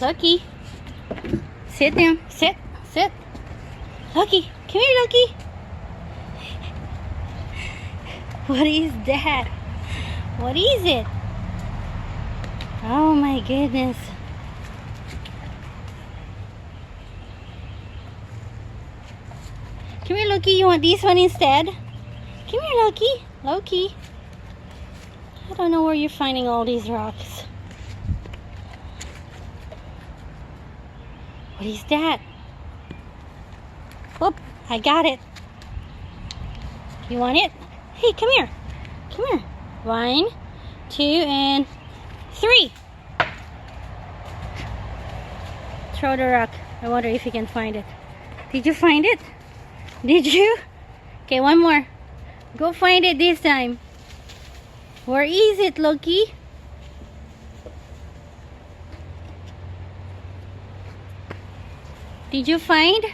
Loki. Sit down. Sit. Sit. Loki. Come here, Loki. What is that? What is it? Oh my goodness. Come here, Loki. You want this one instead? Come here, Loki. Loki. I don't know where you're finding all these rocks. What is that? Whoop, I got it. You want it? Hey, come here. Come here. 1, 2, and 3. Throw the rock. I wonder if you can find it. Did you find it? Did you? Okay, one more. Go find it this time. Where is it, Loki? Did you find?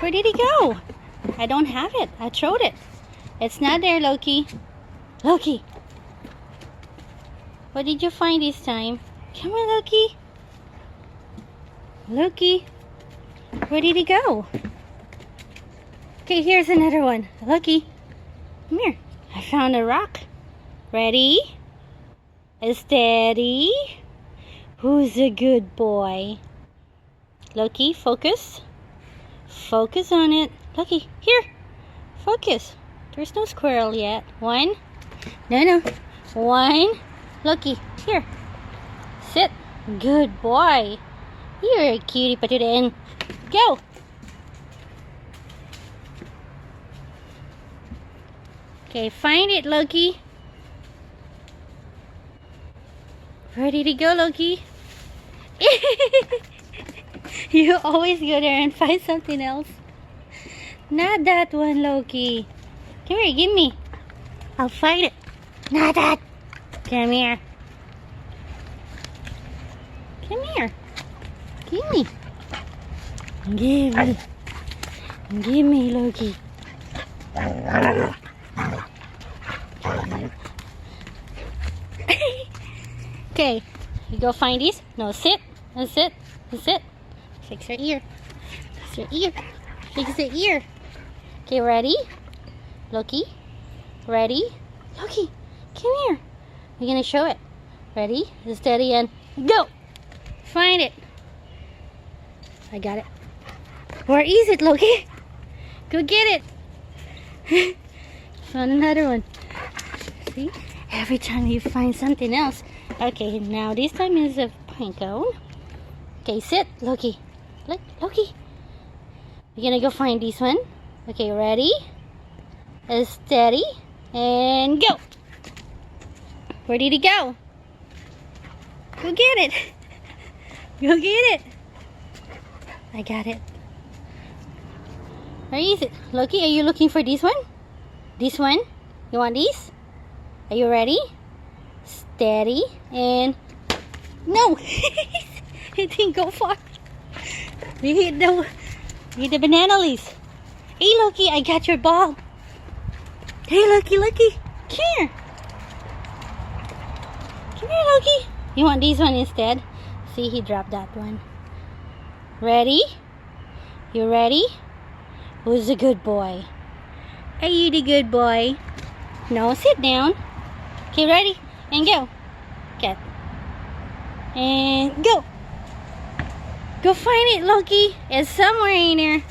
Where did it go? I don't have it. I threw it. It's not there, Loki. Loki. What did you find this time? Come on, Loki. Loki. Where did it go? Okay, here's another one. Loki. Come here. I found a rock. Ready? Steady. Who's a good boy? Loki, focus. Focus on it. Loki, here. Focus. There's no squirrel yet. 1. No. 1. Loki, here. Sit. Good boy. You're a cutie patootie. And go. Okay, find it, Loki. Where did it go, Loki? You always go there and find something else. Not that one, Loki. Come here, give me. I'll find it. Not that. Come here. Come here. Give me. Give me. Give me, Loki. Okay, you go find these. No, sit. No, sit. No, sit. Fix your ear. Fix your ear. Fix the ear. Okay, ready? Loki. Ready? Loki, come here. We're gonna show it. Ready? Steady and go. Find it. I got it. Where is it, Loki? Go get it. Found another one. See? Every time you find something else. Okay, now this time is a pine cone. Okay, sit, Loki. Look, Loki. We're gonna go find this one. Okay, ready? Steady. And go. Where did it go? Go get it. Go get it. I got it. Where is it? Loki, are you looking for this one? This one? You want this? Are you ready? Steady. And no. It didn't go far. We hit the banana leaves. Hey, Loki, I got your ball. Hey, Loki, Loki. Come here. Come here, Loki. You want this one instead? See, he dropped that one. Ready? You ready? Who's the good boy? Are you the good boy? No, sit down. Okay, ready? And go. Okay. And go. Go find it, Loki. It's somewhere in there.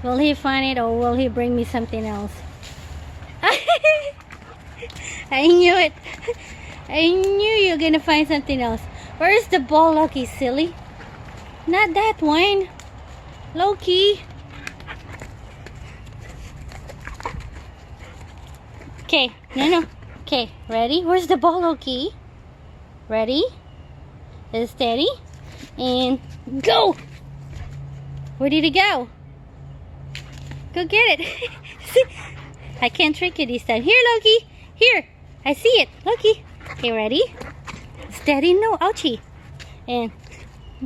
Will he find it or will he bring me something else? I knew it. I knew you were gonna find something else. Where's the ball, Loki, silly? Not that one. Loki. Okay, no. Okay, ready? Where's the ball, Loki? Ready? Steady. And go! Where did it go? Go get it. See? I can't trick you this time. Here, Loki. Here. I see it. Loki. Okay, ready? Steady. No, ouchie. And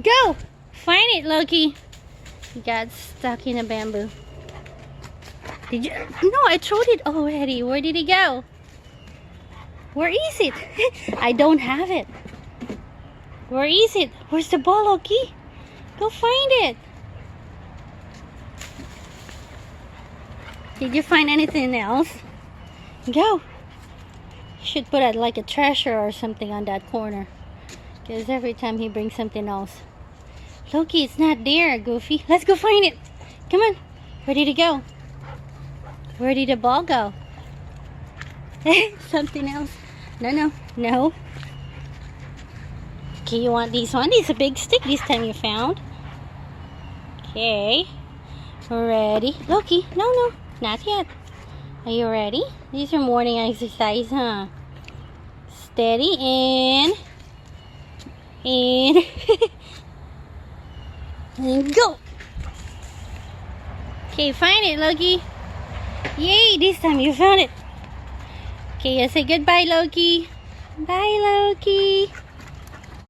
go! Find it, Loki. He got stuck in a bamboo. Did you? No, I threw it already. Where did it go? Where is it? I don't have it. Where is it? Where's the ball, Loki? Go find it. Did you find anything else? Go. You should put like a treasure or something on that corner. Because every time he brings something else. Loki, it's not there, Goofy. Let's go find it. Come on. Where did it go? Where did the ball go? Something else. No. Okay, you want this one? It's a big stick this time you found. Okay. Ready? Loki, no, not yet. Are you ready? This is your morning exercise, huh? Steady and and go. Okay, find it, Loki. Yay, this time you found it. Okay, say goodbye, Loki. Bye, Loki.